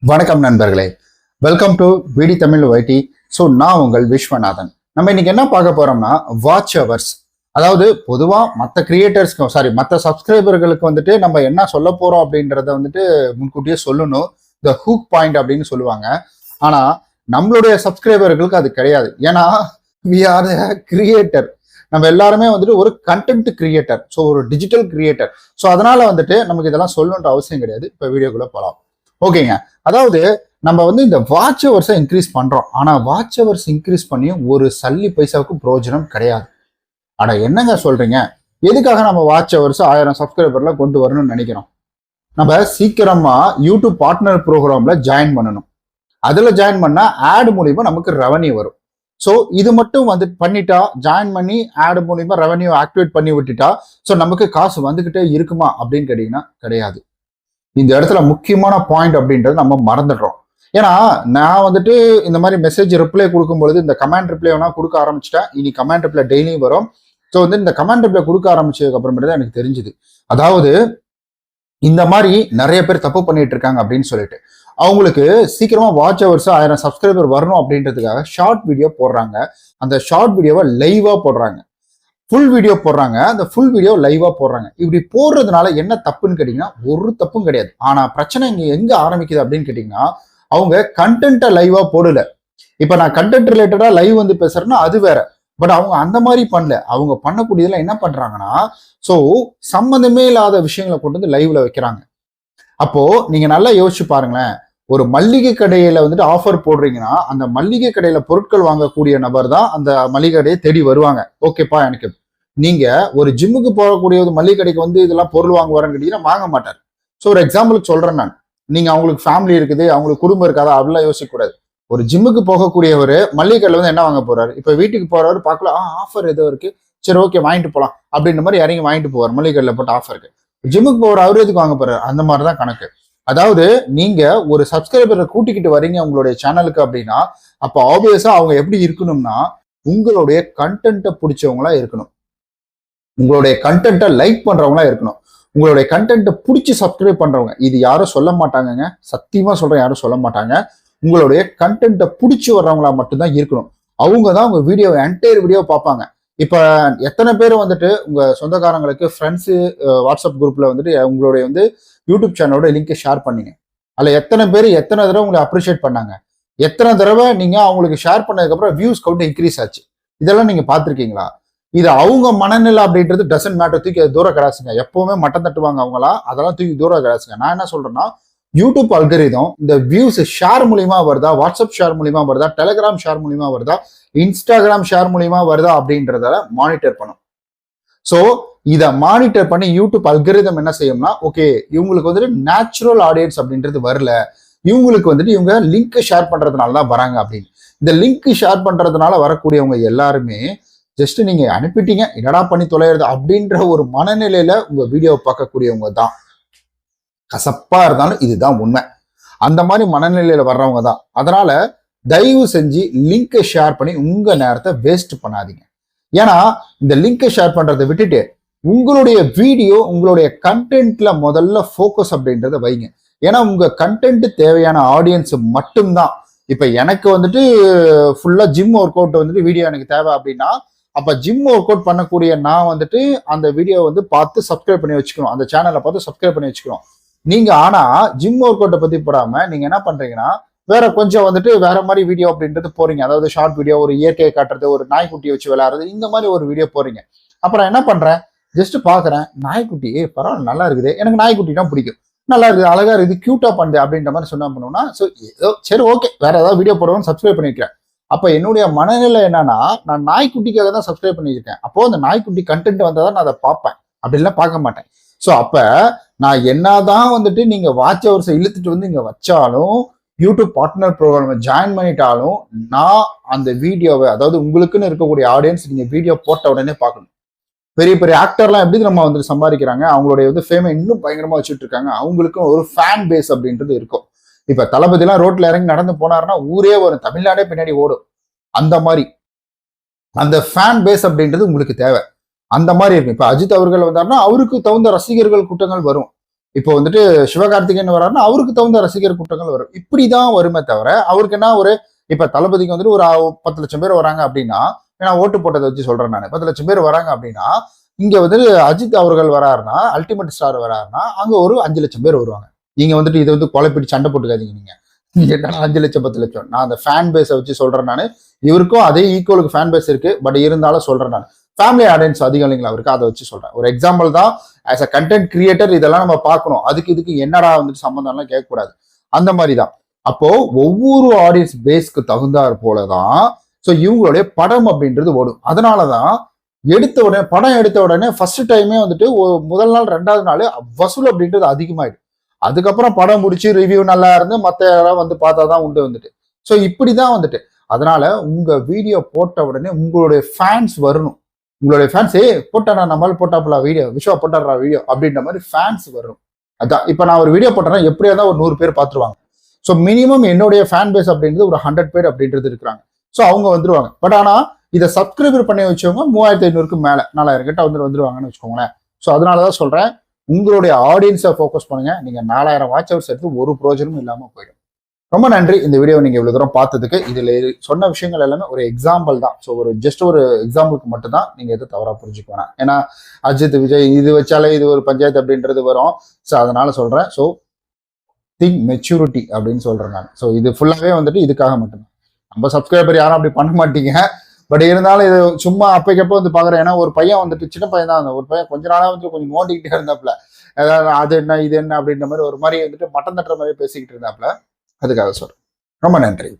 வணக்கம் நண்பர்களே, welcome to விடி தமிழ் வைடி. ஸோ நான் உங்கள் விஸ்வநாதன். நம்ம இன்னைக்கு என்ன பார்க்க போறோம்னா வாட்ச் ஹவர்ஸ். அதாவது பொதுவாக மற்ற கிரியேட்டர்ஸ்க்கு மற்ற சப்ஸ்கிரைபர்களுக்கு வந்துட்டு நம்ம என்ன சொல்ல போறோம் அப்படின்றத வந்துட்டு முன்கூட்டியே சொல்லணும். த ஹூக் பாயிண்ட் அப்படின்னு சொல்லுவாங்க. ஆனா நம்மளுடைய சப்ஸ்கிரைபர்களுக்கு அது கிடையாது. ஏன்னா வி ஆர் கிரியேட்டர். நம்ம எல்லாருமே வந்துட்டு ஒரு கண்டென்ட் கிரியேட்டர், ஸோ ஒரு டிஜிட்டல் கிரியேட்டர். ஸோ அதனால வந்துட்டு நமக்கு இதெல்லாம் சொல்லணுன்ற அவசியம் கிடையாது. இப்போ வீடியோக்குள்ள போகலாம். ஓகேங்க. அதாவது நம்ம வந்து இந்த வாட்ச் ஹவர்ஸை இன்க்ரீஸ் பண்றோம். ஆனா வாட்ச் ஹவர்ஸ் இன்க்ரீஸ் பண்ணியும் ஒரு சல்லி பைசாவுக்கு பிரயோஜனம் கிடையாது. ஆனா என்னங்க சொல்றீங்க? எதுக்காக நம்ம வாட்ச் ஹவர்ஸ் 1000 சப்ஸ்கிரைபர்ல கொண்டு வரணும்னு நினைக்கிறோம்? நம்ம சீக்கிரமா யூடியூப் பார்ட்னர் ப்ரோக்ராம்ல ஜாயின் பண்ணணும். அதுல ஜாயின் பண்ணா ஆட் மூலியமா நமக்கு ரெவன்யூ வரும். ஸோ இது மட்டும் வந்து பண்ணிட்டா, ஜாயின் பண்ணி ஆட் மூலியமா ரெவன்யூ ஆக்டிவேட் பண்ணி விட்டுட்டா, ஸோ நமக்கு காசு வந்துகிட்டே இருக்குமா அப்படின்னு கேட்டீங்கன்னா கிடையாது. இந்த இடத்துல முக்கியமான பாயிண்ட் அப்படின்றது நம்ம மறந்துடுறோம். ஏன்னா நான் வந்துட்டு இந்த மாதிரி மெசேஜ் ரிப்ளை கொடுக்கும்பொழுது இந்த கமெண்ட் ரிப்ளை வேணா கொடுக்க ஆரம்பிச்சிட்டேன். இனி கமெண்ட் ரிப்ளை டெய்லியும் வரும். ஸோ வந்து இந்த கமெண்ட் ரிப்ளை கொடுக்க ஆரம்பிச்சதுக்கு அப்புறமேட்டு தான் எனக்கு தெரிஞ்சுது. அதாவது இந்த மாதிரி நிறைய பேர் தப்பு பண்ணிட்டு இருக்காங்க அப்படின்னு சொல்லிட்டு அவங்களுக்கு சீக்கிரமா வாட்ச் ஹவர்ஸ் 1000 சப்ஸ்கிரைபர் வரணும் அப்படின்றதுக்காக ஷார்ட் வீடியோ போடுறாங்க. அந்த ஷார்ட் வீடியோவை லைவா போடுறாங்க, ஃபுல் வீடியோ போடுறாங்க, அந்த ஃபுல் வீடியோ லைவா போடுறாங்க. இப்படி போடுறதுனால என்ன தப்புன்னு கேட்டீங்கன்னா ஒரு தப்பும் கிடையாது. ஆனா பிரச்சனை இங்க எங்க ஆரம்பிக்குது அப்படின்னு கேட்டீங்கன்னா, அவங்க கண்டென்ட்டை லைவா போடல. இப்ப நான் கண்டென்ட் ரிலேட்டடா லைவ் வந்து பேசுறேன்னா அது வேற. பட் அவங்க அந்த மாதிரி பண்ணல. அவங்க பண்ணக்கூடியதுல என்ன பண்றாங்கன்னா, ஸோ சம்மந்தமே இல்லாத விஷயங்களை கொண்டு வந்து லைவ்ல வைக்கிறாங்க. அப்போ நீங்க நல்லா யோசிச்சு பாருங்களேன். ஒரு மளிகை கடையில வந்துட்டு ஆஃபர் போடுறீங்கன்னா, அந்த மளிகை கடையில பொருட்கள் வாங்கக்கூடிய நபர் தான் அந்த மளிகை கடையை தேடி வருவாங்க. ஓகேப்பா, எனக்கு நீங்க ஒரு ஜிம்முக்கு போகக்கூடிய ஒரு மளிகை கடைக்கு வந்து இதெல்லாம் பொருள் வாங்க வரேன்னு கேட்டீங்கன்னா வாங்க மாட்டார். ஸோ ஒரு எக்ஸாம்பிளுக்கு சொல்றேன் நான். நீங்க அவங்களுக்கு ஃபேமிலி இருக்குது, அவங்களுக்கு குடும்பம் இருக்காதா அப்படிலாம் யோசிக்க கூடாது. ஒரு ஜிம்முக்கு போகக்கூடியவர் மளிகை கடையில வந்து என்ன வாங்க போறாரு? இப்ப வீட்டுக்கு போறவர் பார்க்கலாம், ஆஃபர் ஏதோ இருக்கு, சரி ஓகே வாங்கிட்டு போலாம் அப்படின்ற மாதிரி இறங்கி வாங்கிட்டு போவார். மளிகை கடையில போட்டு ஆஃபர் இருக்கு. ஜிம்முக்கு போற அவரு எதுக்கு வாங்க போறாரு? அந்த மாதிரிதான் கணக்கு. அதாவது நீங்க ஒரு சப்ஸ்கிரைபரை கூட்டிக்கிட்டு வரீங்க உங்களுடைய சேனலுக்கு அப்படின்னா, அப்ப ஆப்வியஸா அவங்க எப்படி இருக்கணும்னா, உங்களுடைய கண்டென்ட்டை பிடிச்சவங்களா இருக்கணும், உங்களுடைய கண்டென்ட்டை லைக் பண்றவங்களா இருக்கணும், உங்களுடைய கண்டென்ட்டை பிடிச்சி சப்ஸ்கிரைப் பண்றவங்க. இது யாரும் சொல்ல மாட்டாங்கங்க, சத்தியமா சொல்றேன், யாரும் சொல்ல மாட்டாங்க. உங்களுடைய கண்டென்ட்டை பிடிச்சி வர்றவங்களா மட்டும்தான் இருக்கணும். அவங்க தான் உங்க வீடியோ என்டையர் வீடியோ பார்ப்பாங்க. இப்ப எத்தனை பேர் வந்துட்டு உங்க சொந்தக்காரங்களுக்கு ஃப்ரெண்ட்ஸு வாட்ஸ்அப் குரூப்ல வந்துட்டு உங்களுடைய வந்து யூடியூப் சேனலோட லிங்கை ஷேர் பண்ணீங்க? அதில் எத்தனை பேர் எத்தனை தடவை உங்களை அப்ரிஷியேட் பண்ணாங்க? எத்தனை தடவை நீங்க அவங்களுக்கு ஷேர் பண்ணதுக்கப்புறம் வியூஸ் கவுண்ட் இன்க்ரீஸ் ஆச்சு? இதெல்லாம் நீங்க பார்த்துருக்கீங்களா? இது அவங்க மனநிலை அப்படின்றது டசன்ட் மேட்டர். தூக்கி அது தூரம் கிடாசுங்க. எப்பவுமே மட்டம் தட்டுவாங்க அவங்களா, அதெல்லாம் தூக்கி தூரம் கிடாசுங்க. நான் என்ன சொல்றேன்னா, யூடியூப் அல்கரிதம் இந்த வியூஸ் ஷேர் மூலியமா வருதா, வாட்ஸ்அப் ஷேர் மூலியமா வருதா, டெலிகிராம் ஷேர் மூலியமா வருதா, இன்ஸ்டாகிராம் ஷேர் மூலியமா வருதா அப்படின்றத மானிட்டர் பண்ணும். ஸோ இதை மானிட்டர் பண்ணி யூடியூப் அல்கரிதம் என்ன செய்யும்னா, ஓகே இவங்களுக்கு வந்துட்டு நேச்சுரல் ஆடியன்ஸ் அப்படின்றது வரல, இவங்களுக்கு வந்துட்டு இவங்க லிங்க் ஷேர் பண்றதுனால தான் வராங்க அப்படின்னு. இந்த லிங்க் ஷேர் பண்றதுனால வரக்கூடியவங்க எல்லாருமே ஜஸ்ட் நீங்க அனுப்பிட்டீங்க, என்னடா பண்ணி தொலைகிறது அப்படின்ற ஒரு மனநிலையில உங்க வீடியோவை பார்க்கக்கூடியவங்க தான். கசப்பா இருந்தாலும் இதுதான் உண்மை. அந்த மாதிரி மனநிலையில வர்றவங்க தான். அதனால தயவு செஞ்சு லிங்கை ஷேர் பண்ணி உங்க நேரத்தை வேஸ்ட் பண்ணாதீங்க. ஏன்னா இந்த லிங்கை ஷேர் பண்றதை விட்டுட்டு உங்களுடைய வீடியோ, உங்களுடைய கண்டென்ட்ல முதல்ல ஃபோக்கஸ் அப்படின்றத வைங்க. ஏன்னா உங்க கண்டென்ட் தேவையான ஆடியன்ஸ் மட்டும்தான். இப்ப எனக்கு வந்துட்டு ஃபுல்லா ஜிம் ஒர்க் அவுட் வந்துட்டு வீடியோ எனக்கு தேவை அப்படின்னா, அப்ப ஜிம் ஒர்க் அவுட் பண்ணக்கூடிய நான் வந்துட்டு அந்த வீடியோ வந்து பார்த்து சப்ஸ்கிரைப் பண்ணி வச்சுக்கணும், அந்த சேனலை பார்த்து சப்ஸ்கிரைப் பண்ணி வச்சுக்கணும். நீங்க ஆனா ஜிம் ஒர்க் அவுட்டை பத்தி போடாம நீங்க என்ன பண்றீங்கன்னா, வேற கொஞ்சம் வந்துட்டு வேற மாதிரி வீடியோ அப்படின்றது போறீங்க. அதாவது ஷார்ட் வீடியோ, ஒரு இயற்கையை காட்டுறது, ஒரு நாய்க்குட்டியை வச்சு விளையாடுறது, இந்த மாதிரி ஒரு வீடியோ போறீங்க. அப்புறம் என்ன பண்றேன், ஜஸ்ட் பாக்குறேன், நாய்க்குட்டி பரவாயில்ல நல்லா இருக்குது, எனக்கு நாய்க்குட்டி தான் பிடிக்கும், நல்லா இருக்குது, அழகா இருக்குது, கியூட்டா பண்ணுது அப்படின்ற மாதிரி சொன்னா பண்ணுவோம்னா, ஸோ ஏதோ சரி ஓகே வேற ஏதாவது வீடியோ போடுவோம்னு சப்ஸ்கிரைப் பண்ணிருக்கேன். அப்ப என்னுடைய மனநிலை என்னன்னா, நான் நாய்க்குட்டிக்காக தான் சப்ஸ்கிரைப் பண்ணியிருக்கேன். அப்போ அந்த நாய்க்குட்டி கண்டென்ட் வந்தா தான் நான் அதை பார்ப்பேன், அப்படின்லாம் பார்க்க மாட்டேன். ஸோ அப்ப நான் என்னதான் வந்துட்டு நீங்க வாட்ச் ஹவர்ஸை இழுத்துட்டு வந்து இங்க வச்சாலும், யூடியூப் பார்ட்னர் ப்ரோக்ராம் ஜாயின் பண்ணிட்டாலும், நான் அந்த வீடியோவை, அதாவது உங்களுக்குன்னு இருக்கக்கூடிய ஆடியன்ஸ் நீங்க வீடியோ போட்ட உடனே பார்க்கணும். பெரிய பெரிய ஆக்டர்லாம் எப்படி நம்ம வந்துட்டு சம்பாதிக்கிறாங்க, அவங்களுடைய வந்து ஃபேமை இன்னும் பயங்கரமா வச்சுட்டு இருக்காங்க. அவங்களுக்கும் ஒரு ஃபேன் பேஸ் அப்படின்றது இருக்கும். இப்ப தளபதிலாம் ரோட்ல இறங்கி நடந்து போனாருன்னா ஊரே வரும், தமிழ்நாடே பின்னாடி ஓடும். அந்த மாதிரி அந்த ஃபேன் பேஸ் அப்படின்றது உங்களுக்கு தேவை. அந்த மாதிரி இருக்கு. இப்ப அஜித் அவர்கள் வந்தாருன்னா அவருக்கு தகுந்த ரசிகர்கள் கூட்டங்கள் வரும். இப்போ வந்துட்டு சிவகார்த்திகேயன் வராருன்னா அவருக்கு தகுந்த ரசிகர் கூட்டங்கள் வரும். இப்படிதான் வருமே தவிர அவருக்கு என்ன ஒரு இப்ப தளபதிக்கு வந்துட்டு ஒரு 10 லட்சம் பேர் வராங்க அப்படின்னா, ஏன்னா ஓட்டு போட்டதை வச்சு சொல்றேன் நான், 10 லட்சம் பேர் வராங்க அப்படின்னா இங்க வந்துட்டு அஜித் அவர்கள் வராருன்னா, அல்டிமேட் ஸ்டார் வராருன்னா அங்க ஒரு 5 லட்சம் பேர் வருவாங்க. நீங்க வந்துட்டு இதை வந்து கொலைப்பிடி சண்டை போட்டுக்காதீங்க. நீங்க என்ன 5 லட்சம் 10 லட்சம், நான் அந்த ஃபேன் பேஸை வச்சு சொல்றேன் நான். இவருக்கும் அதே ஈக்குவலுக்கு ஃபேன் பேஸ் இருக்கு, பட் இருந்தாலும் சொல்றேன் நான். ஃபேமிலி ஆடியன்ஸ் அதிகம் இல்லைங்களா அவருக்கு, அதை வச்சு சொல்றேன். ஒரு எக்ஸாம்பிள் தான். ஆஸ் அ கண்டென்ட் கிரியேட்டர் இதெல்லாம் நம்ம பார்க்கணும். இதுக்கு என்னடா வந்துட்டு சம்மந்தம்லாம் கேட்கக்கூடாது. அந்த மாதிரி தான். அப்போ ஒவ்வொரு ஆடியன்ஸ் பேஸ்க்கு தகுந்தாற் போலதான் ஸோ இவங்களுடைய படம் அப்படின்றது ஓடும். அதனாலதான் படம் எடுத்த உடனே ஃபர்ஸ்ட் டைமே வந்துட்டு முதல் நாள் 2வது நாள் வசூல் அப்படின்றது அதிகமாயிடும். அதுக்கப்புறம் படம் முடிச்சு ரிவ்யூ நல்லா இருந்து மற்ற யாராவது வந்து பார்த்தாதான் உண்டு வந்துட்டு. ஸோ இப்படிதான் வந்துட்டு. அதனால உங்க வீடியோ போட்ட உடனே உங்களுடைய ஃபேன்ஸ் வரணும். உங்களுடைய ஃபேன்ஸ் போட்டாடா நம்மளால போட்டாப்புல வீடியோ, விஷுவா போட்டாடுறா வீடியோ அப்படின்ற மாதிரி ஃபேன்ஸ் வரும். அதான் இப்ப நான் ஒரு வீடியோ போட்டேன்னா எப்படியா தான் ஒரு 100 பேர் பார்த்துருவாங்க. ஸோ மினிமம் என்னுடைய ஃபேன் பேஸ் அப்படின்றது ஒரு 100 பேர் அப்படின்றது இருக்கிறாங்க. ஸோ அவங்க வந்துருவாங்க. பட் ஆனா இதை சப்ஸ்கிரைபர் பண்ணி வச்சவங்க 3500க்கு மேல 4000 கிட்ட வந்துருவாங்கன்னு வச்சுக்கோங்களேன். ஸோ அதனாலதான் சொல்றேன், உங்களுடைய ஆடியன்ஸை ஃபோக்கஸ் பண்ணுங்க. நீங்க 4000 வாட்ச் ஹவர்ஸ் எடுத்து ஒரு பிரோஜனமும் இல்லாம போயிடும். ரொம்ப நன்றி இந்த வீடியோ நீங்க இவ்வளவு தூரம் பார்த்ததுக்கு. இதுல சொன்ன விஷயங்கள் எல்லாமே ஒரு எக்ஸாம்பிள் தான். ஸோ ஜஸ்ட் ஒரு எக்ஸாம்பிளுக்கு மட்டும் தான், நீங்க எது தவறா புரிஞ்சுக்க வேணாம். ஏன்னா அஜித் விஜய் இது வச்சாலே இது ஒரு பஞ்சாயத்து அப்படின்றது வரும். ஸோ அதனால சொல்றேன். ஸோ திங்க் மெச்சூரிட்டி அப்படின்னு சொல்றேன் நான். ஸோ இது ஃபுல்லாவே வந்துட்டு இதுக்காக மட்டும்தான். நம்ம சப்ஸ்கிரைபர் யாரும் அப்படி பண்ண மாட்டீங்க. பட் இருந்தாலும் இது சும்மா அப்பைக்கப்போ வந்து பாக்குறேன். ஏன்னா ஒரு பையன் வந்துட்டு சின்ன பையன் தான், ஒரு பையன் கொஞ்ச நாளா வந்து கொஞ்சம் நோண்டிக்கிட்டே இருந்தாப்புல. ஏதாவது அது என்ன இது என்ன அப்படின்ற மாதிரி ஒரு மாதிரி வந்துட்டு மட்டம் தட்டுற மாதிரி பேசிக்கிட்டு இருந்தாப்புல. அதுக்காக சொல்றேன். ரொம்ப நன்றி.